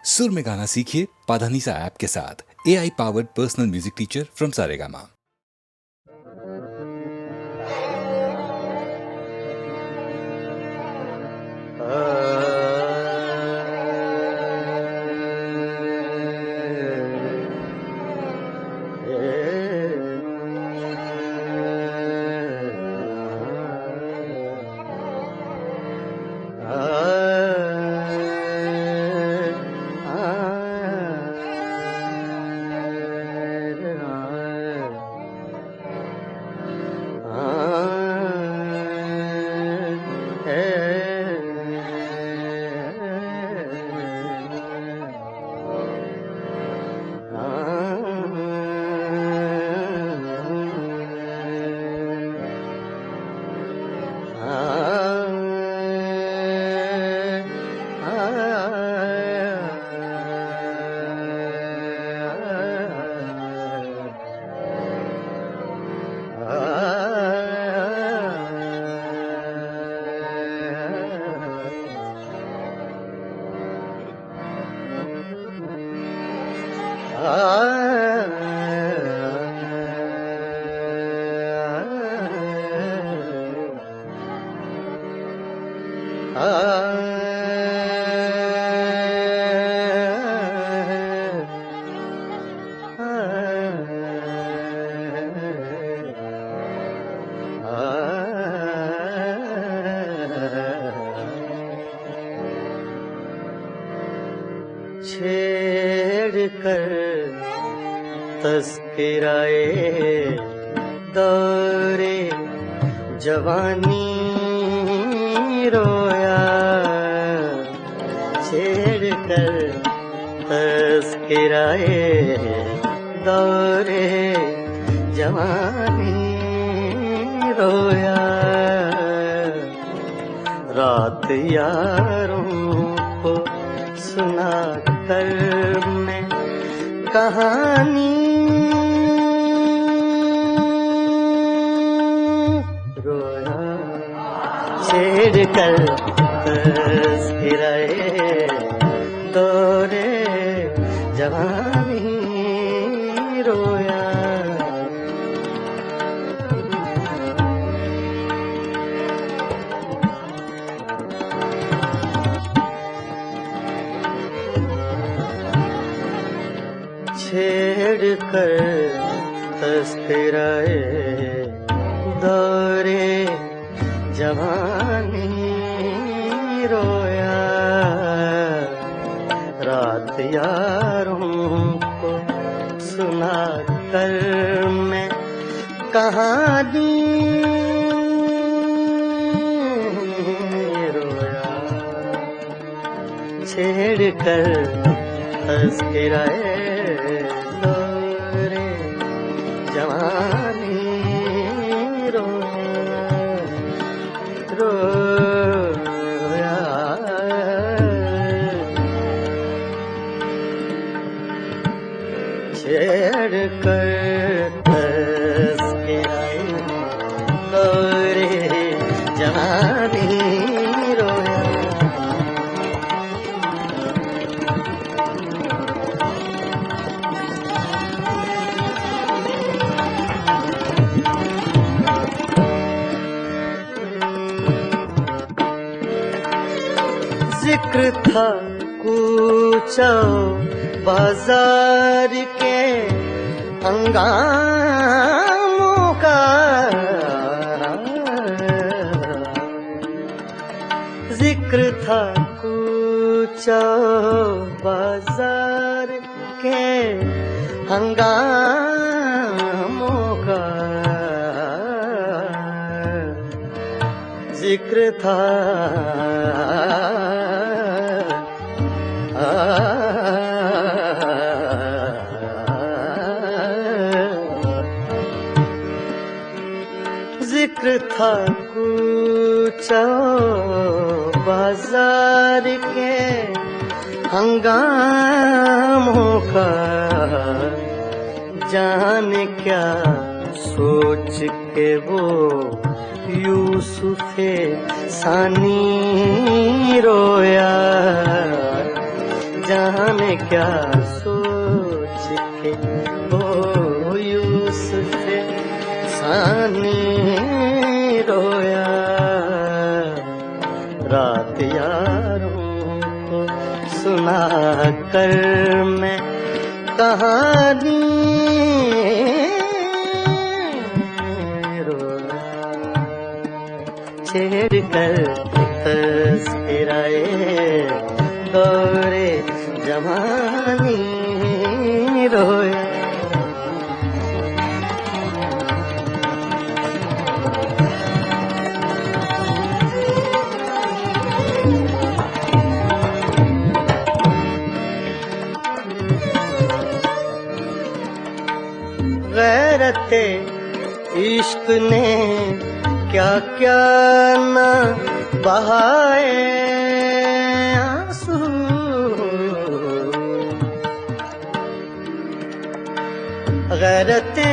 सुर में गाना सीखिए पाधानीसा ऐप के साथ। AI powered personal music teacher from Saregama. छेड़ कर तस्कराए दौरे जवानी रोया, छेड़ कर तस्कराए दौरे जवानी रोया, रात यारों को सुना कर मैं कहानी रोया, छेड़ कर तस्कराए दौरे जवानी रोया, छेड़ कर तस्कराए दौरे जवानी रोया, रात यारों को सुना कर मैं कहानी रोया, छेड़ कर तस्कराए दौरे जवानी रोया, छेड़ कर तस्कराए दौरे जवानी रोया, जिक्र था कूचा बाजार के हंगामों का, जिक्र था कूचा बाजार के हंगामों का, जिक्र था जिक्र था कूचा बाजार के हंगामों का, जाने क्या सोच के वो यूसुफे सानी रोया, जाने क्या सोच के वो यूसुफ सानी रोया। रात यारों को सुना कर मैं कहानी रोया। छेड़ कर तस्कराए दौरे जवानी रोया। गैरते इश्क ने क्या क्या न बहाए आंसू। गैरते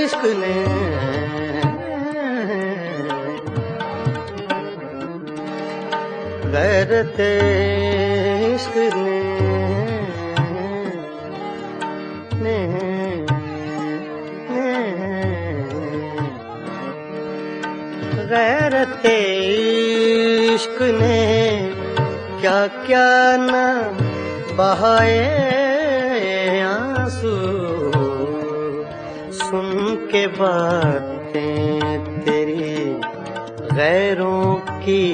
इश्क ने गैरते इश्क ने गैरते इश्क ने क्या क्या न बहाए आंसू। सुन के बातें तेरी गैरों की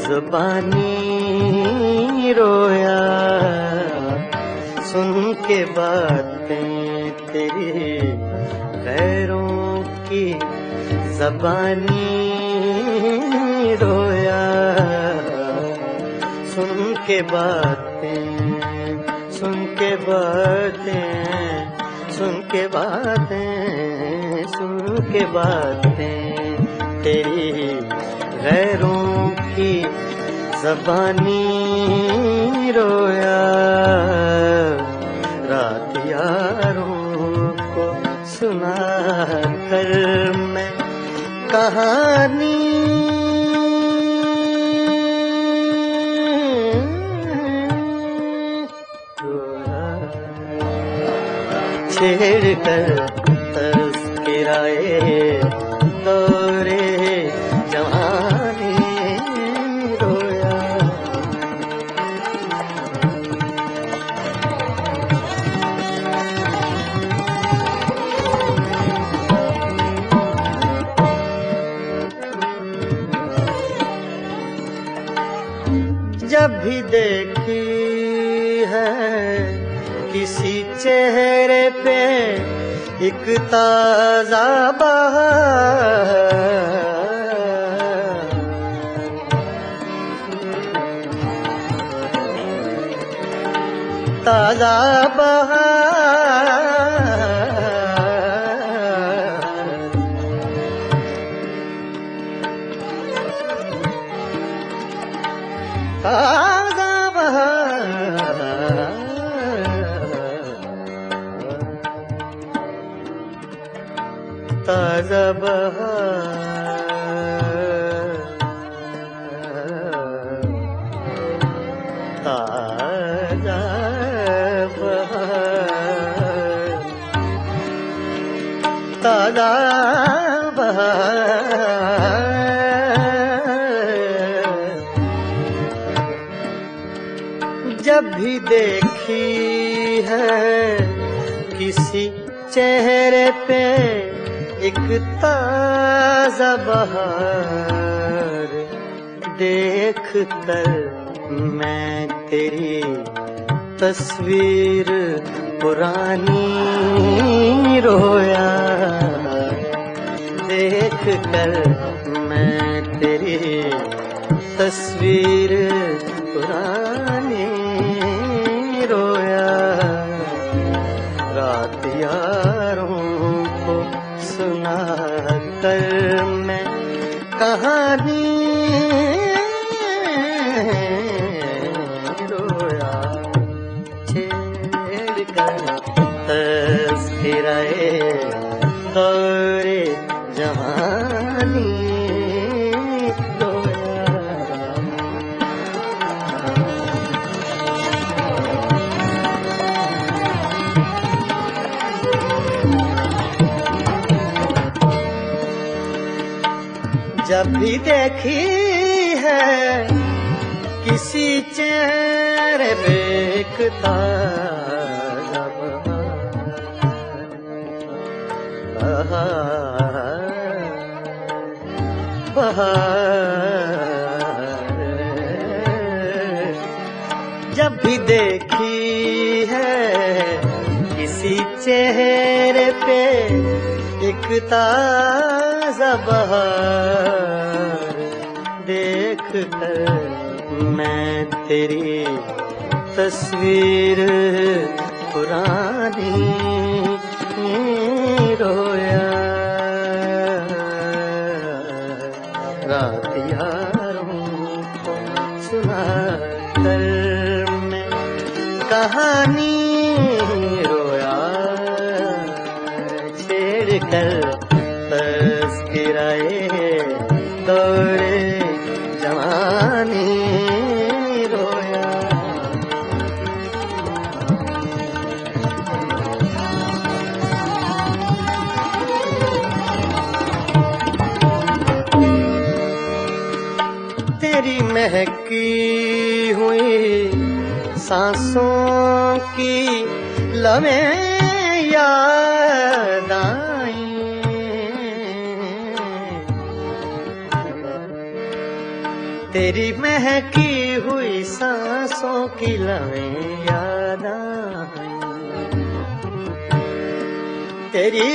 ज़बानी रोया। सुन के बातें तेरी गैरों की ज़बानी रोया। सुन के बातें सुन के बातें सुन के बातें सुन के बातें तेरी गैरों की ज़बानी रोया। रात यारों को सुना कर मैं कहानी छेड़ कर तस्कराए दौरे जवानी रोया। जब भी देखी है किसी चेहरे पे एक ताजा बहार, ताजा बहार, ताजा बहार, ताजा बहार, ताजा बहार, ताजा बहार। जब भी देखी है किसी चेहरे पे एक ताजा बहार, देख कर मैं तेरी तस्वीर पुरानी रोया। देख कर मैं तेरी तस्वीर पुरानी रोया। रात यारों को सुना कर मैं कहानी रोया। छेड़ कर तस्कराए दौरे जवानी रोया। जब भी देखी है किसी चेहरे पे एक ताजा बहार, जब भी देखी है किसी चेहरे पे एक ताजा बहार, देख कर मैं तेरी तस्वीर पुरानी रोया, रात यारों को सुना कर मैं कहानी रोया, छेड़ कर तस्कराए दौरे जवानी रोया। तेरी महकी हुई सांसों की लमें याद आई, तेरी महकी हुई सांसों की लमें याद आई, तेरी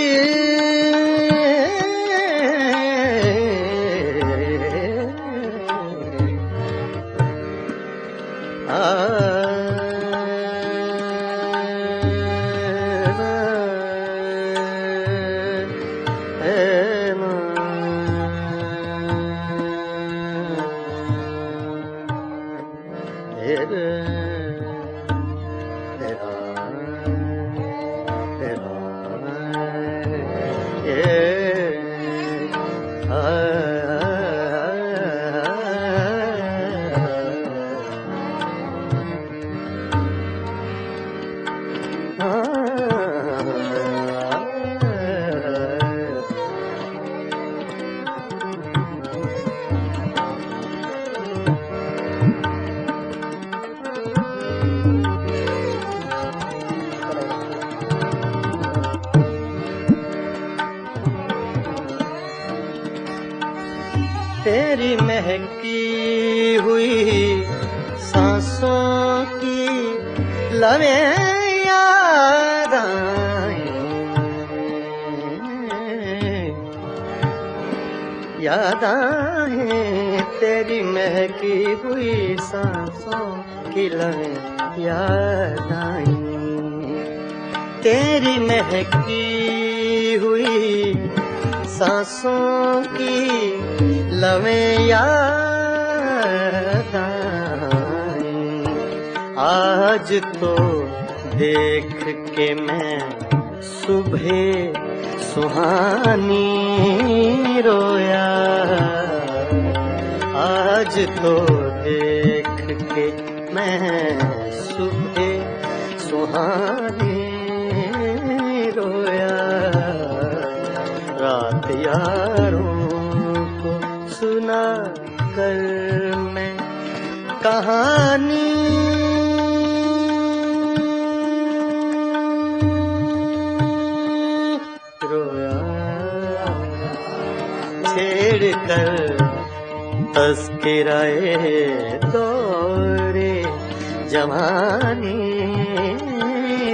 तेरी महकी हुई सांसों की लमें याद आई, याद आए तेरी महकी हुई सांसों की लमें याद आई, तेरी महकी हुई सांसों की लमें याद आई, आज तो देख के मैं सुबह सुहानी रोया, आज तो देख के मैं सुबह सुहानी रोया, रात यारों को सुना कर मैं कहानी रोया, छेड़ कर तस्कराए दौरे जवानी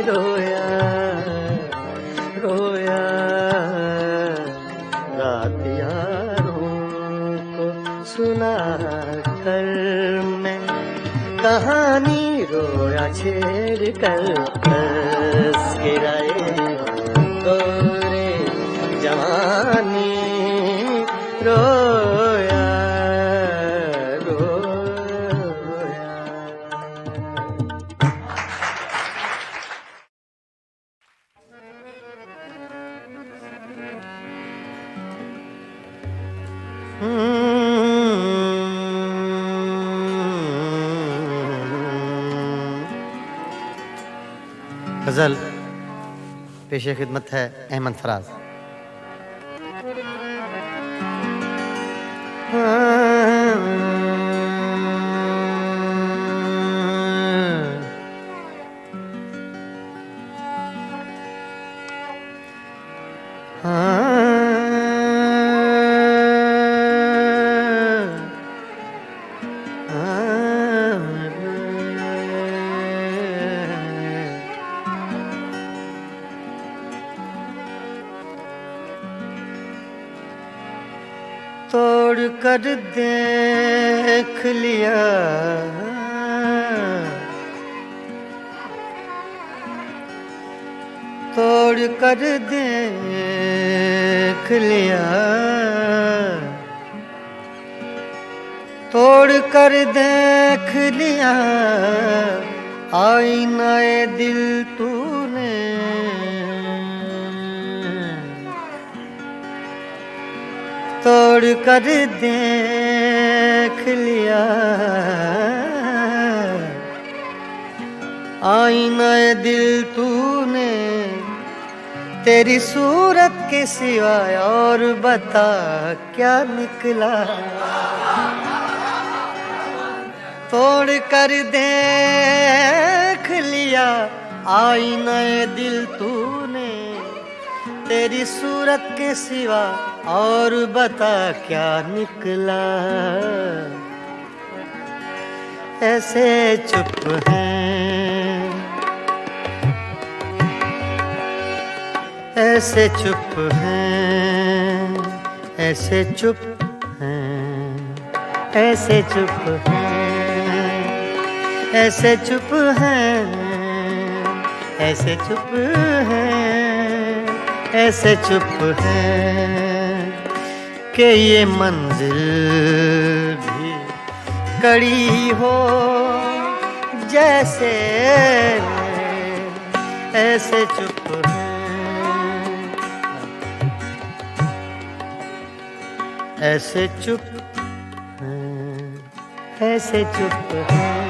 रोया, रोया, रात यारों को सुना कर मैं कहानी रोया, छेड़ कर तस्कराए दौरे जवानी रोया, रोया। गज़ल पेशे खिदमत है अहमद फराज। तोड़ कर देख लिया, तोड़ कर देख लिया, तोड़ कर देख लिया आईनाए दिल तूने। तोड़ कर देख लिया आईनाए दिल तूने। तेरी सूरत के सिवाय और बता क्या निकला। तोड़ कर देख लिया आईनाए दिल तूने। तेरी सूरत के सिवा और बता क्या निकला। ऐसे चुप हैं, ऐसे चुप हैं, ऐसे चुप हैं, ऐसे चुप हैं, ऐसे चुप हैं, ऐसे चुप हैं, ऐसे चुप हैं कि ये मंजिल भी कड़ी हो जैसे। ऐसे चुप हैं, ऐसे चुप हैं, ऐसे चुप हैं,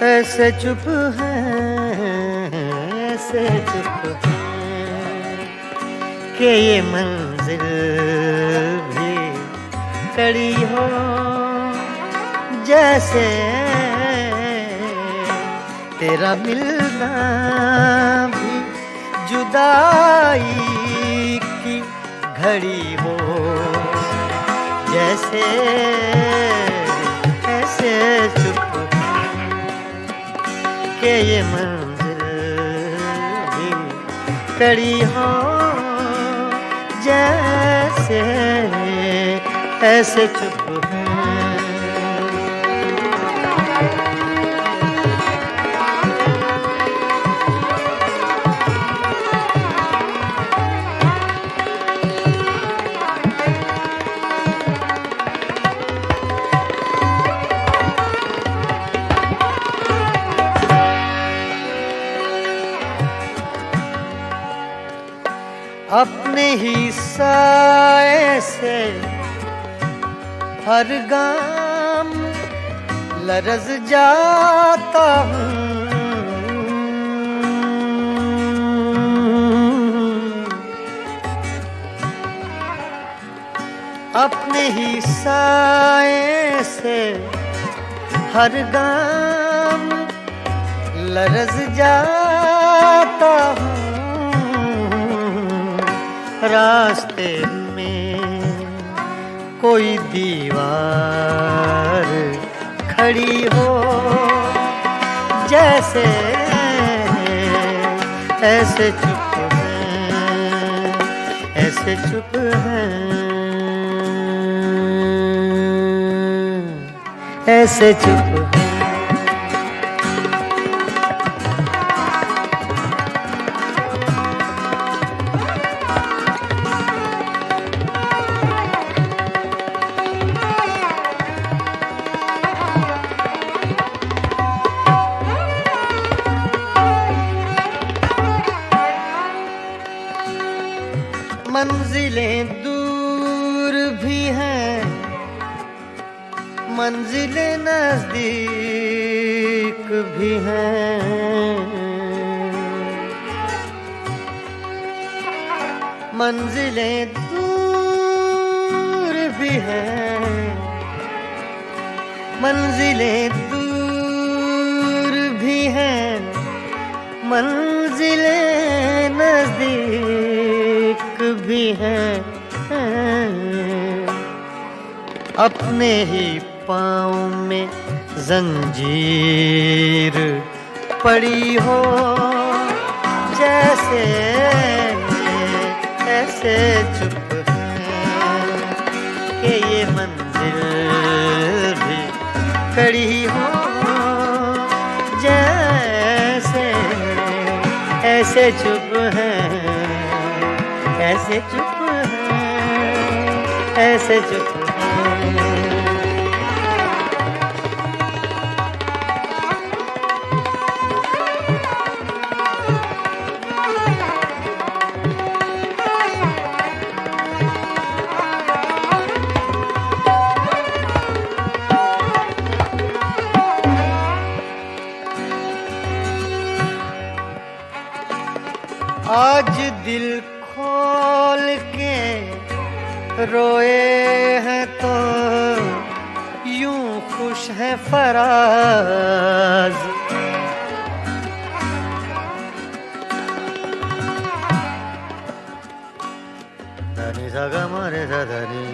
ऐसे चुप हैं, ऐसे चुप हैं कि ये मंजिल भी कड़ी हो जैसे। तेरा मिलना भी जुदाई की घड़ी हो जैसे। ऐसे चुप कि ये मंजिल भी कड़ी हो जैसे। ऐसे चुप हैं, अपने ही साए से हर गाम लरज़ जाता हूँ। अपने ही साए से हर गाम लरज़ जाता हूँ। रास्ते में कोई दीवार खड़ी हो जैसे। ऐसे चुप हैं, ऐसे चुप हैं, ऐसे चुप हैं। मंजिलें दूर भी हैं, मंजिलें नजदीक भी हैं। मंजिलें दूर भी हैं, मंजिलें दूर भी हैं, मंजिलें नजदीक भी हैं। अपने ही पाँव में जंजीर पड़ी हो जैसे। ऐसे ऐसे चुप है कि ये मंजिल भी खड़ी हो जैसे, ऐसे चुप है, ऐसे चुप है, ऐसे चुप है। आज दिल खोल के रोए हैं तो यूं खुश है फराज। धनी सा गा मा रे सा धनी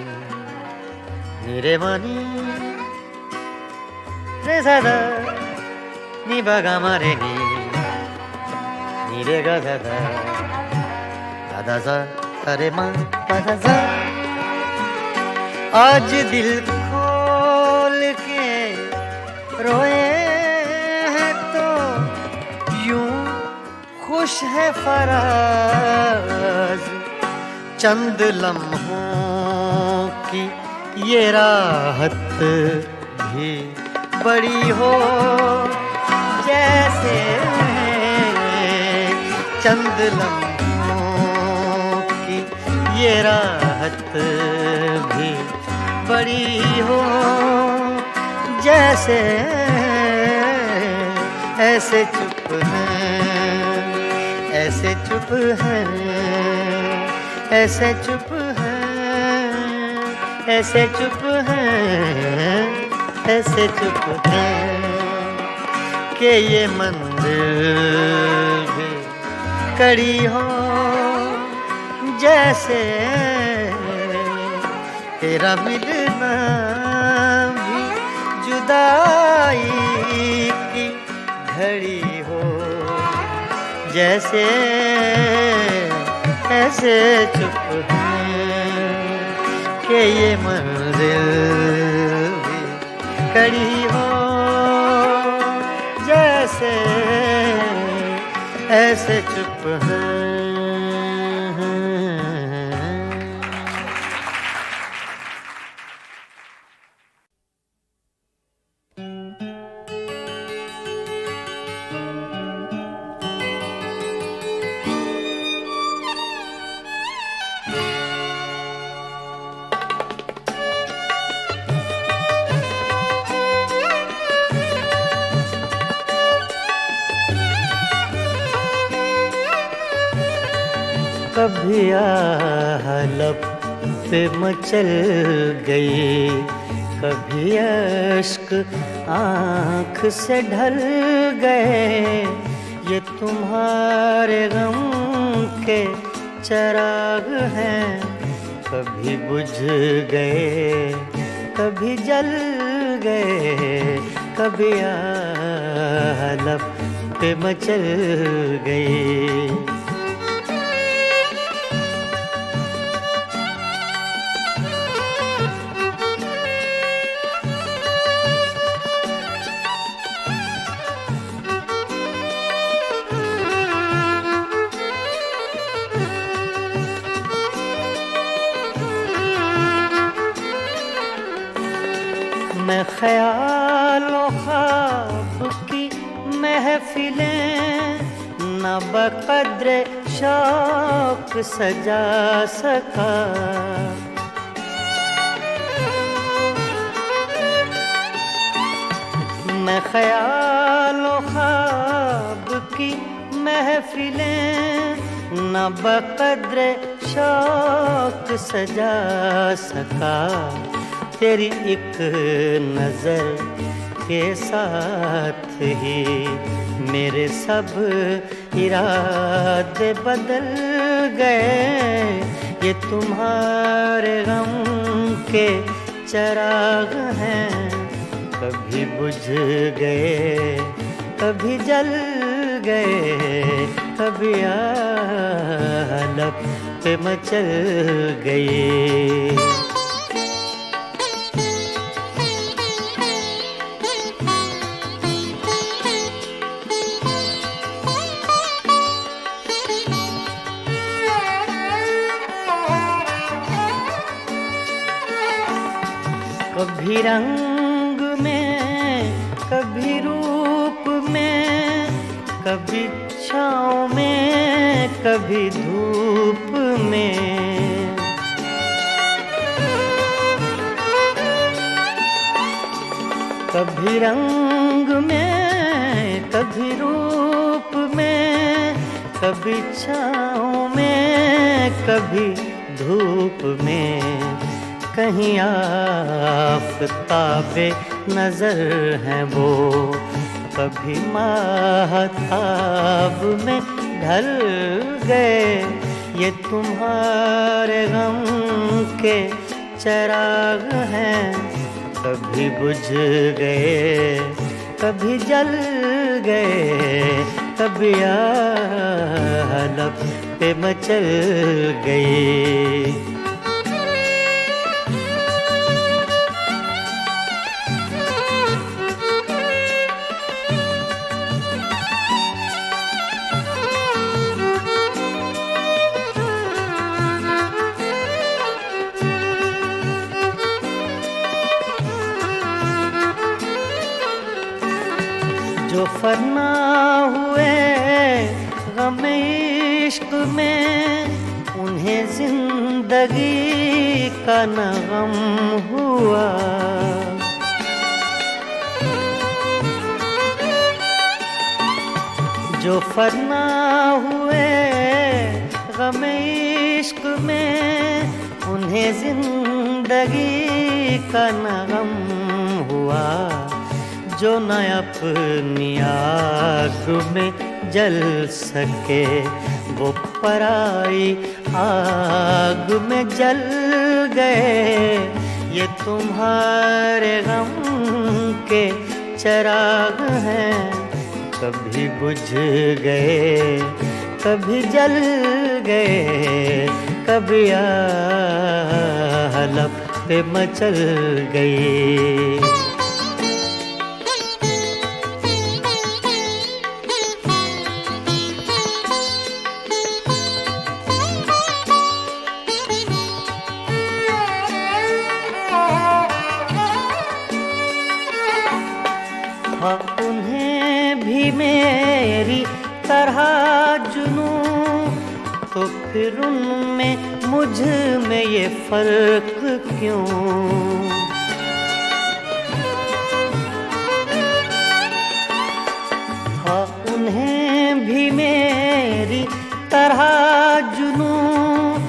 नी रे मा नी रे सा धा नी बा गा मा रे नी नी रे गा धा धा धा सा रे मा पा धा सा। आज दिल खोल के रोए हैं तो यूं खुश है फराज। चंद लम्हों की ये राहत भी बड़ी हो जैसे, चंद लम्हों की ये राहत भी बड़ी हो जैसे, ऐसे चुप है, ऐसे चुप है, ऐसे चुप है, ऐसे चुप है, ऐसे चुप है कि ये मंदिर भी कड़ी हो जैसे, तेरा मिलना भी जुदाई की घड़ी हो जैसे, ऐसे चुप है कि ये मंजिल भी कड़ी हो जैसे, ऐसे चुप है। कभी लब पे मचल गई, कभी अश्क आँख से ढल गए, ये तुम्हारे गम के चराग हैं, कभी बुझ गए कभी जल गए, कभी लब पे मचल गई। मैं ख्यालों ख्वाब की महफिलें न बक़द्र शौक सजा सका, मैं ख्यालों ख्वाब की महफिलें न बक़द्र शौक सजा सका, तेरी एक नजर के साथ ही मेरे सब इरादे बदल गए, ये तुम्हारे गम के चराग हैं, कभी बुझ गए कभी जल गए, कभी लब पे मचल गए। कभी रंग में, कभी रूप में, कभी छाँव में, कभी धूप में। कभी रंग में, कभी रूप में, कभी छाँव में, कभी धूप में। कहीं आफ़ताबे नजर हैं वो, कभी माहताब में ढल गए। ये तुम्हारे गम के चिराग हैं, कभी बुझ गए, कभी जल गए, कभी लब पे मचल गए। जो फना हुए गम इश्क में, उन्हें जिंदगी का न गम हुआ। जो फना हुए गम इश्क में, उन्हें जिंदगी का न गम हुआ। जो न अपनी आग में जल सके, वो पराई आग में जल गए। ये तुम्हारे गम के चिराग हैं, कभी बुझ गए, कभी जल गए, कभी लब पे मचल गए। उन्हें भी मेरी तरह जुनूं, तो फिर उनमें मुझ में ये फर्क क्यों? हाँ, उन्हें भी मेरी तरह जुनूं,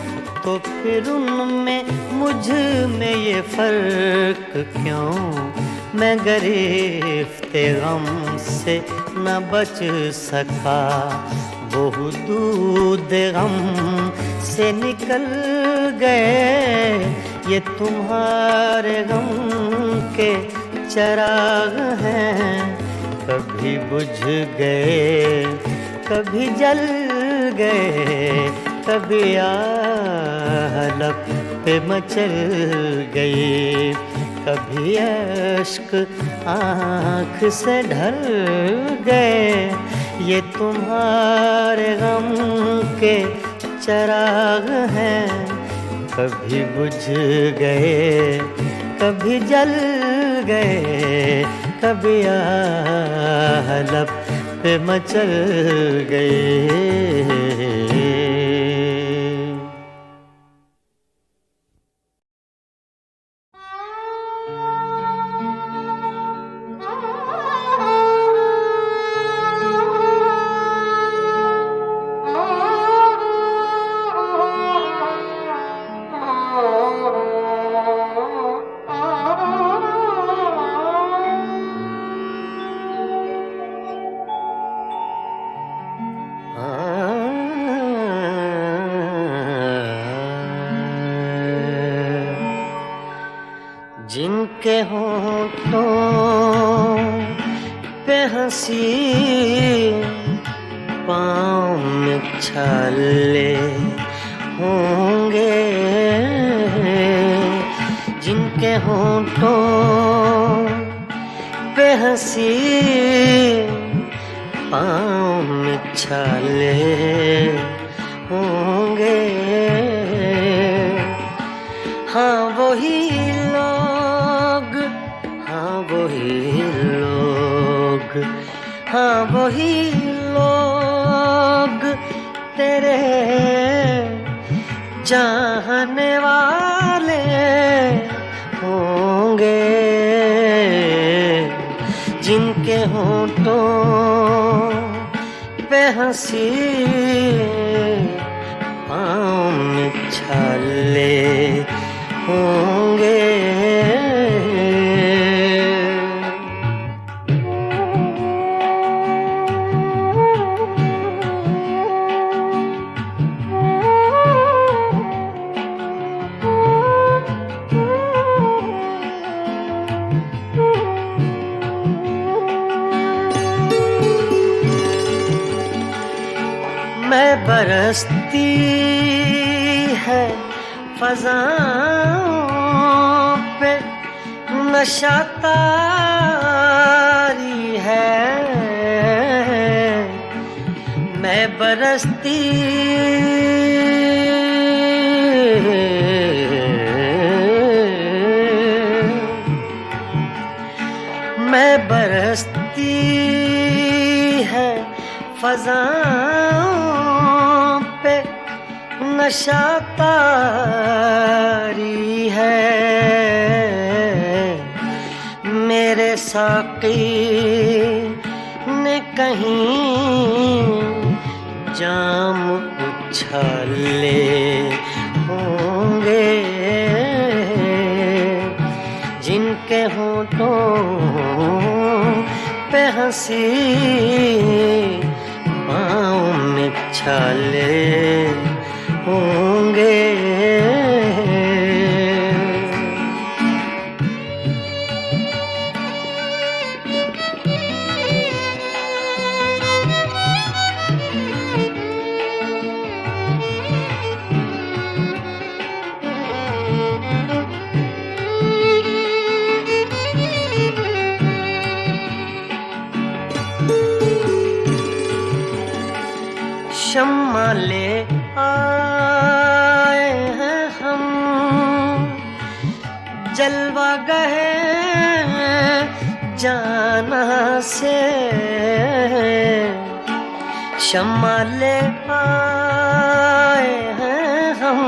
तो फिर उनमें मुझ में ये फर्क क्यों? मैं गिरफ्ते गम से न बच सका, वो दूध गम से निकल गए। ये तुम्हारे गम के चिराग हैं, कभी बुझ गए, कभी जल गए, कभी लब पे मचल गए, कभी अश्क आँख से ढल गए। ये तुम्हारे गम के चिराग हैं, कभी बुझ गए, कभी जल गए, कभी लब पे मचल गए। जिनके होठों पे हंसी पाँव में छाले होंगे, जिनके होंठों पे हंसी पाँव में छाले होंगे। हाँ वही लोग, हाँ वही लोग, हाँ वही लोग तेरे चाहने वाले होंगे, जिनके होंठों पे हंसी पाँव में छाले होंगे। मैं बरसती है फ़ज़ाओं पे नशा तारी है, मैं बरसती मैं बरसती है फ़ज़ाओं पे नशा तारी है, मेरे साक़ी ने कहीं जाम उछाले होंगे, जिनके होंठों पे हंसी पाँव में छाले होंगे। शम्मा ले आए हैं हम, जलवा गए जाना से, शम्मा ले आए हैं हम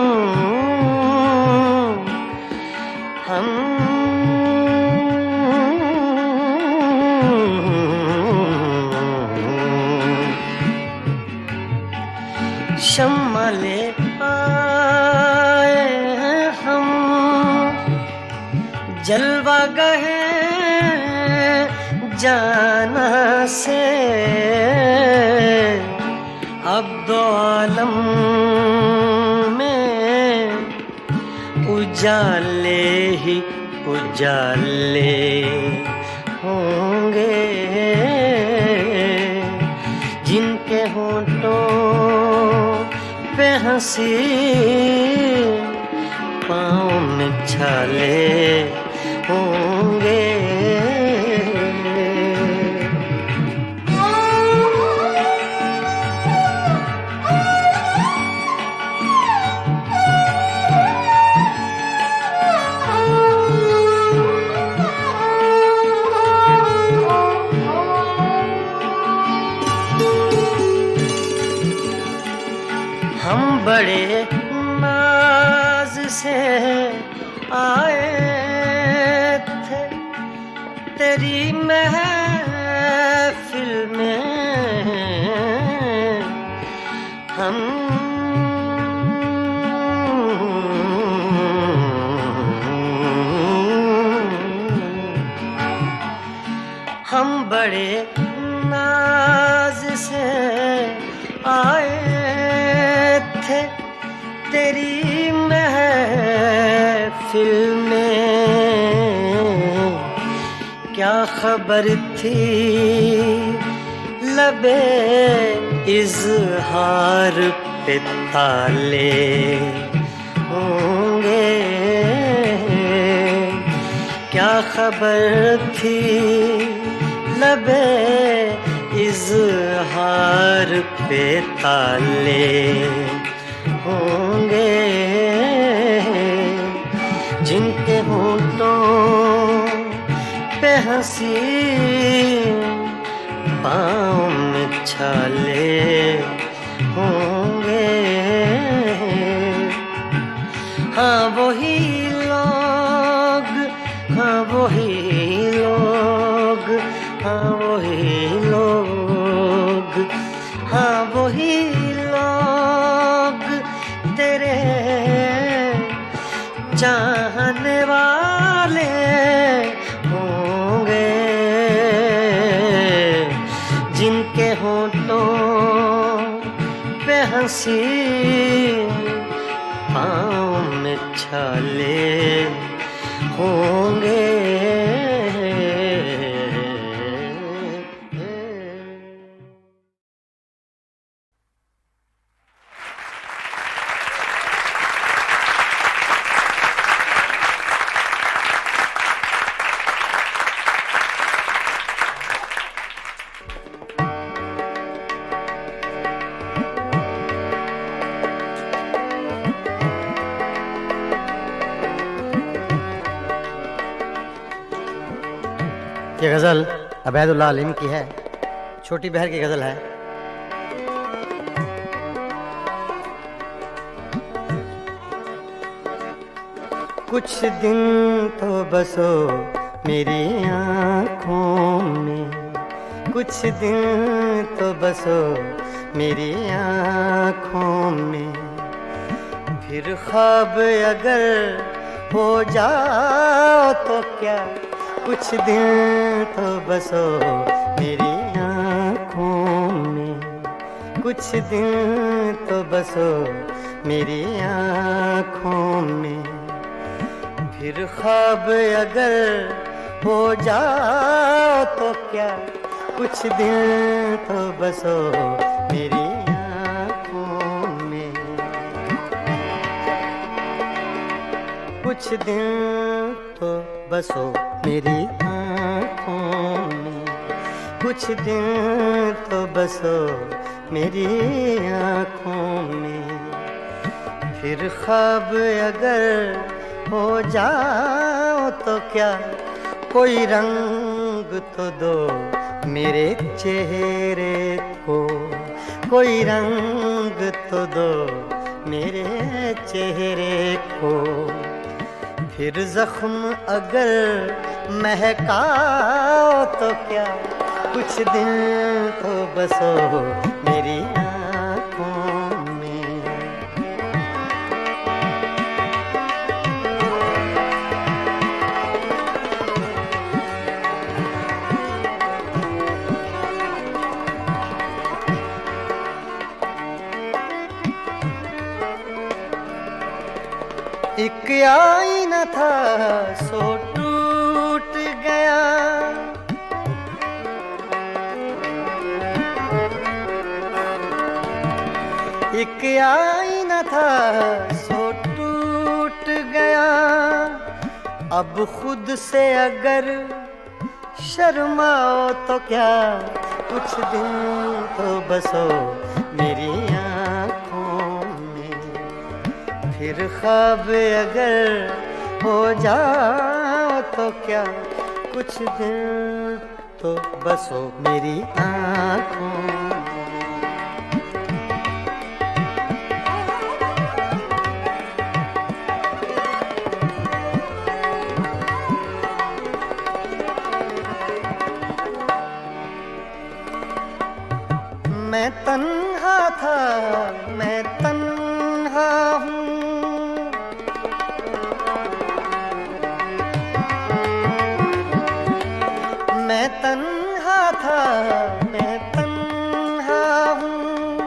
शम्मा ले आए हैं हम, जलवा गए जाना से, अब दो आलम में उजाले ही उजाले होंगे, जिनके होंठों पे हंसी पाँव में छाले होंगे। हम बड़े नाज से आए थे तेरी महफिल में, हम बड़े नाज से आए थे तेरी महफिल में, क्या खबर थी लबे इजहार पे ताले होंगे, क्या खबर थी लबे इजहार पे ताले होंगे, जिनके होंठों पे हंसी पाँव में छाले होंगे। हाँ वही लोग, हाँ वही लोग, हाँ वही लोग, हाँ वही लोग तेरे चाहने वाले होंगे, जिनके होठों पे हंसी पाँव में छाले होंगे। ये गज़ल अबैदुल्लाह अलीम की है, छोटी बहर की गज़ल है। कुछ दिन तो बसो मेरी आँखों में, कुछ दिन तो बसो मेरी आँखों में, फिर ख्वाब अगर हो जाओ तो क्या, कुछ दिन तो बसो मेरी आँखों में, कुछ दिन तो बसो मेरी आँखों में, फिर ख्वाब अगर हो जाओ तो क्या, कुछ दिन तो बसो मेरी आँखों में, कुछ दिन तो बसो मेरी आँखों में, कुछ दिन तो बसो मेरी आँखों में, फिर ख्वाब अगर हो जाओ तो क्या, कोई रंग तो दो मेरे चेहरे को, कोई रंग तो दो मेरे चेहरे को, फिर जख्म अगर महकाओ तो क्या, कुछ दिन तो बसो मेरी आँखों में। एक आईना था सो टूट गया, एक आईना था सो टूट गया, अब खुद से अगर शर्माओ तो क्या, कुछ दिन तो बसो मेरी आँखों में, फिर ख्वाब अगर हो जाओ तो क्या, कुछ दिन तो बसो मेरी आँखों में। मैं तन्हा था, मैं तन्हा हूँ, मैं तन्हा था, मैं तन्हा हूँ,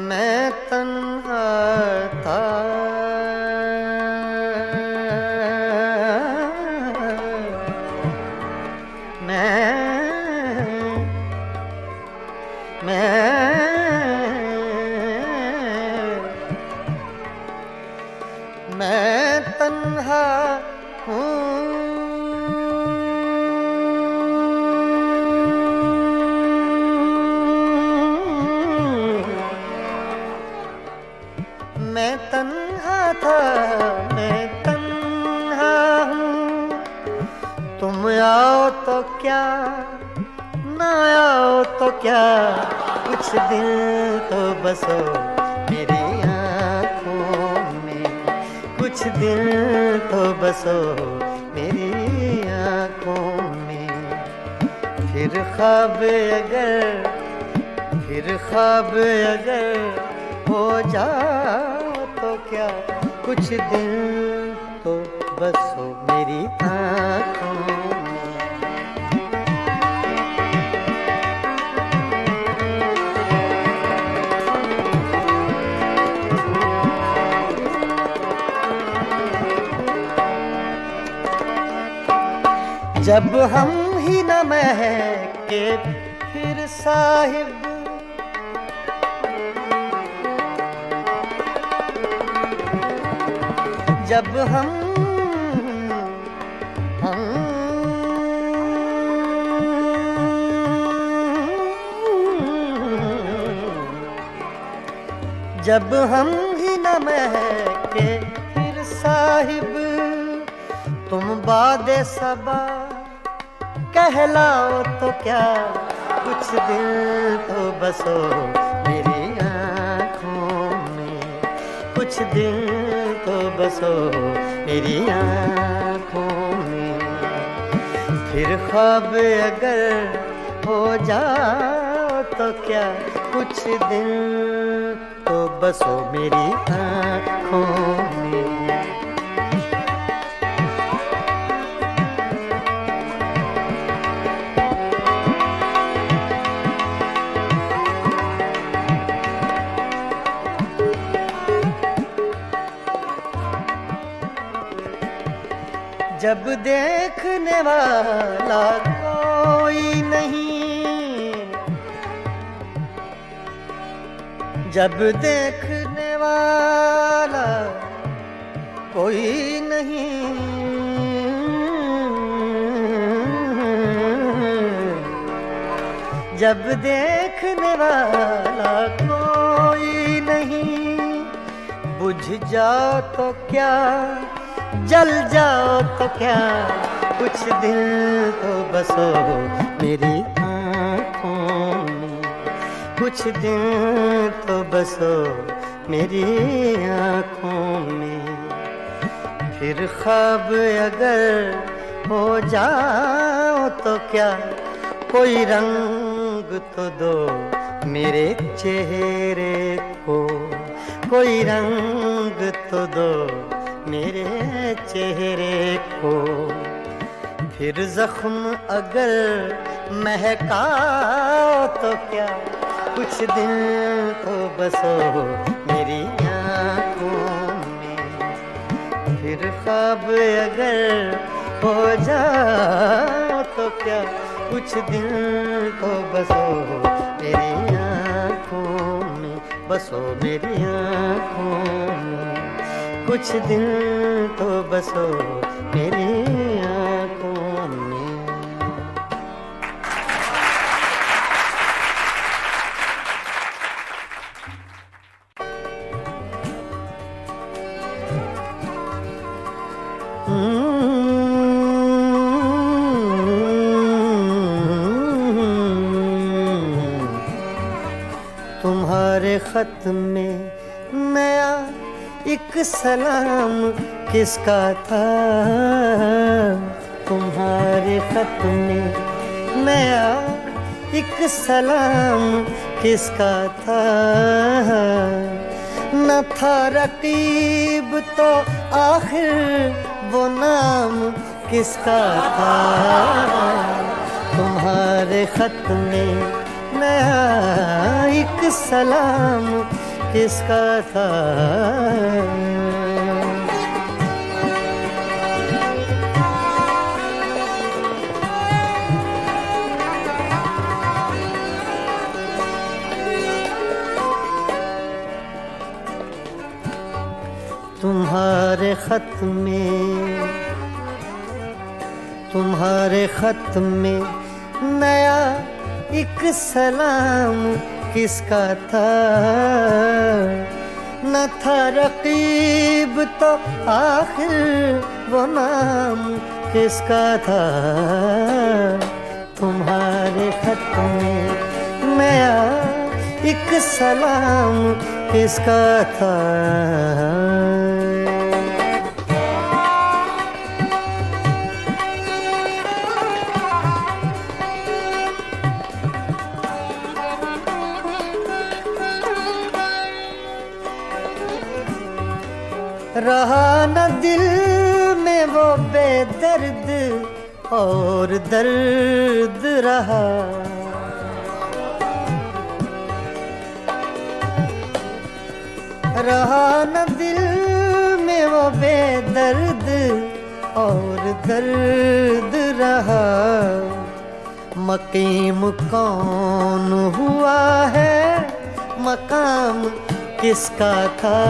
मैं तन्हा था, मैं तन्हा हूँ, मैं तन्हा था, मैं तन्हा हूँ। तुम आओ तो क्या, ना आओ तो क्या, कुछ दिल तो बसो मेरी आँखों में, कुछ दिल तो बसो मेरी आँखों में। फिर ख्वाब अगर, फिर ख्वाब अगर हो जाओ तो क्या, कुछ दिल तो बसो मेरी आँखों में। जब हम ही न महके फिर साहिब, जब हम जब हम ही न महके फिर साहिब, तुम बादे सबा कहलाओ तो क्या, कुछ दिल तो बसो मेरी आँखों में, कुछ दिल तो बसो मेरी आँखों में। फिर ख्वाब अगर हो जाओ तो क्या, कुछ दिल तो बसो मेरी आँखों में। जब देखने वाला कोई नहीं, जब देखने वाला कोई नहीं, जब देखने वाला कोई नहीं, बुझ जाओ तो क्या, जल जाओ तो क्या, कुछ दिल तो बसो मेरी आँखों में, कुछ दिल तो बसो मेरी आँखों में। फिर ख्वाब अगर हो जाओ तो क्या, कोई रंग तो दो मेरे चेहरे को, कोई रंग तो दो मेरे चेहरे को। फिर जख्म अगर महकाओ तो क्या, कुछ दिल तो बसो मेरी आँखों में। फिर ख्वाब अगर हो जाओ तो क्या, कुछ दिल तो बसो मेरी आँखों में, बसो मेरी आँखों में, कुछ दिल तो बसो मेरी आँखों में। तुम्हारे खत में नया एक सलाम किसका था, तुम्हारे खत में नया एक सलाम किसका था। न था रकीब तो आखिर वो नाम किसका था। तुम्हारे खत में नया एक सलाम किसका था। तुम्हारे खत में नया एक सलाम किसका था, न था रकीब तो आखिर वो नाम किसका था। तुम्हारे खत में नया एक सलाम किसका था। रहा न दिल में वो बेदर्द और दर्द रहा, रहा न दिल में वो बेदर्द और दर्द रहा। मकीम कौन हुआ है, मकाम किसका था।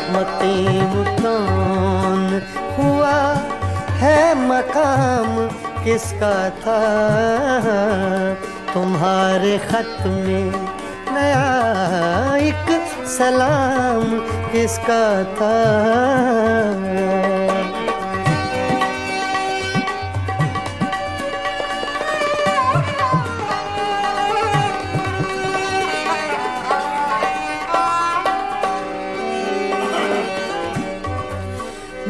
मकीम कौन हुआ है, मकाम किसका था। तुम्हारे खत में नया एक सलाम किसका था।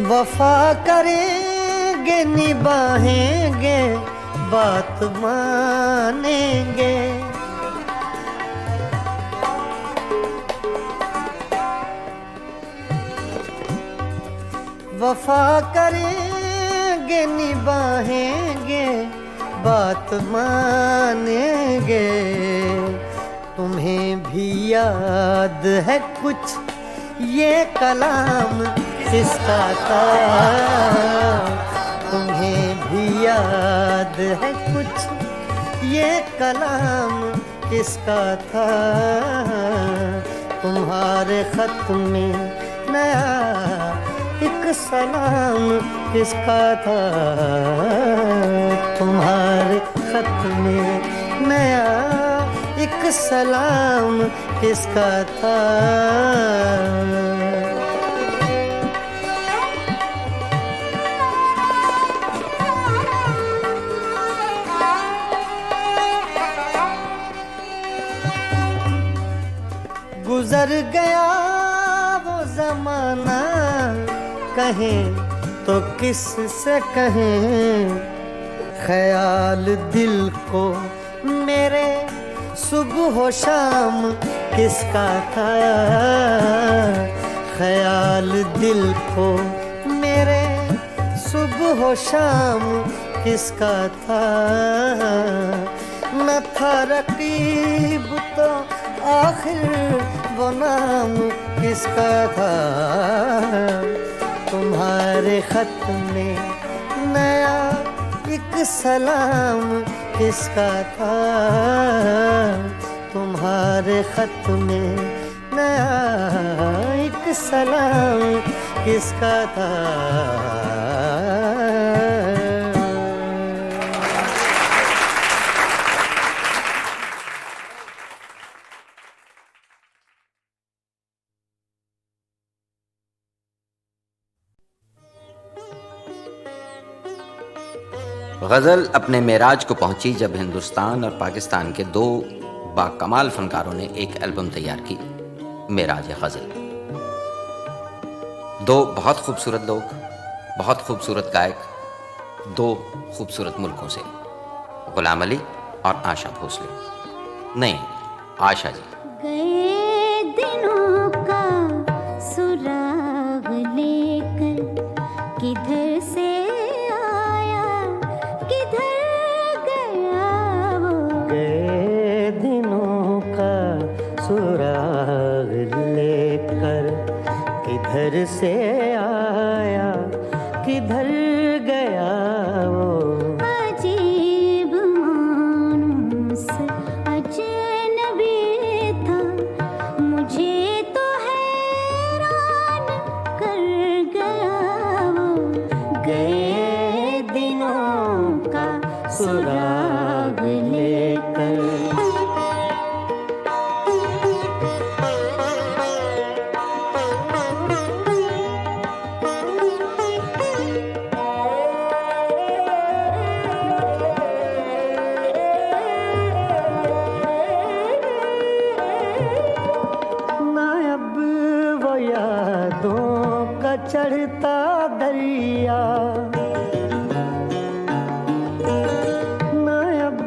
वफा करेंगे निभाएंगे बात मानेंगे, वफा करेंगे निभाएंगे बात मानेंगे। तुम्हें भी याद है कुछ ये कलाम किसका था। तुम्हें भी याद है कुछ ये कलाम किसका था। तुम्हारे खत में नया एक सलाम किसका था। तुम्हारे खत में नया एक सलाम किसका था। गुजर गया वो ज़माना, कहें तो किस से कहें। ख्याल दिल को मेरे सुबह शाम किसका था। ख्याल दिल को मेरे सुबह शाम किसका था। न था रकीब तो आखिर वो नाम किसका था। तुम्हारे खत में नया एक सलाम किसका था। तुम्हारे खत में नया एक सलाम किसका था। गज़ल अपने मेराज को पहुंची जब हिंदुस्तान और पाकिस्तान के दो बाकमाल फनकारों ने एक एल्बम तैयार की, मेराज गज़ल। दो बहुत खूबसूरत लोग, बहुत खूबसूरत गायक, दो खूबसूरत मुल्कों से, गुलाम अली और आशा भोसले। नहीं, आशा जी। गए दिनों का सुराग लेकर किधर से आया, किधर गया वो। गए दिनों का सुराग लेकर किधर से आया, किधर गया वो। अजीब मानूस अजनबी था, मुझे तो हैरान कर सुराग लेकर। चढ़ता दरिया ना अब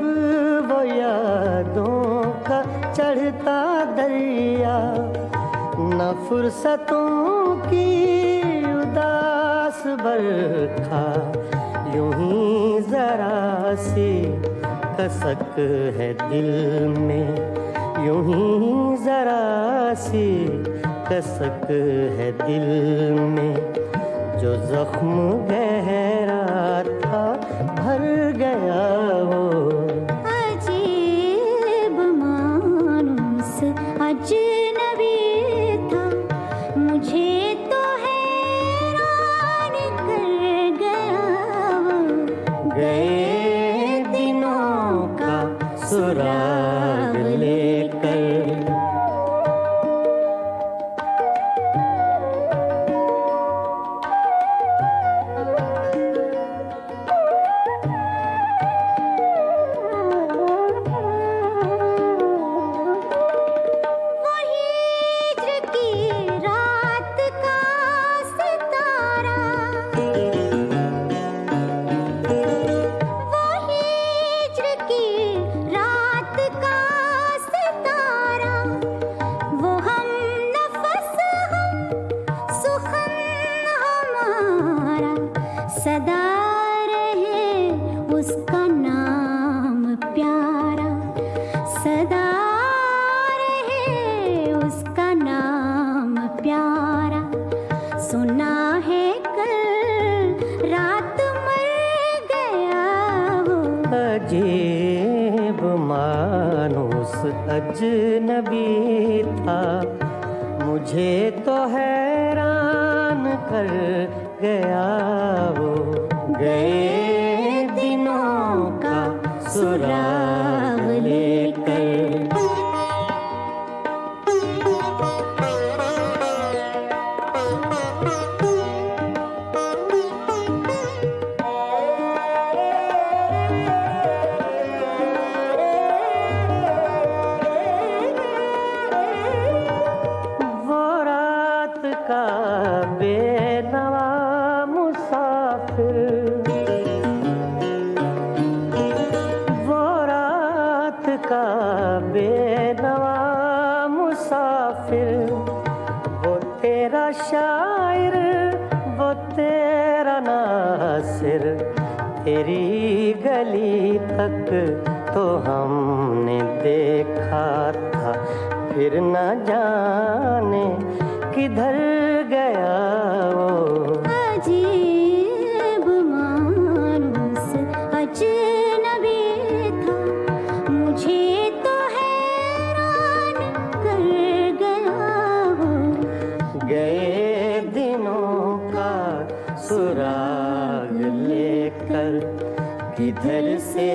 वो यादों का चढ़ता दरिया, न फुर्सतों की उदास बरखा, यूं ही जरा सी कसक है दिल में, यूं ही जरा सी कसक है दिल में, जो जख्म गहरा था भर गया वो। अजीब मानुस अजनबी था, मुझे तो हैरान कर गया वो। गए दिनों का सुराग लेकर। सदा रहे उसका नाम प्यारा, सदा रहे उसका नाम प्यारा। सुना है कल रात मर गया वो। अजीब मानुस अजनबी था, मुझे तो हैरान कर गया वो। गए दिनों का सुराग लेकर। वो रात का बेनवा मुसाफिर, वो रात का बेनवा मुसाफिर, वो तेरा शायर, वो तेरा नासिर, तेरी गली तक तो हमने देखा था, फिर न जाने किधर गया वो। अजीब मानुस अजनबी था, मुझे तो हैरान कर गया वो। गए दिनों का सुराग लेकर, किधर से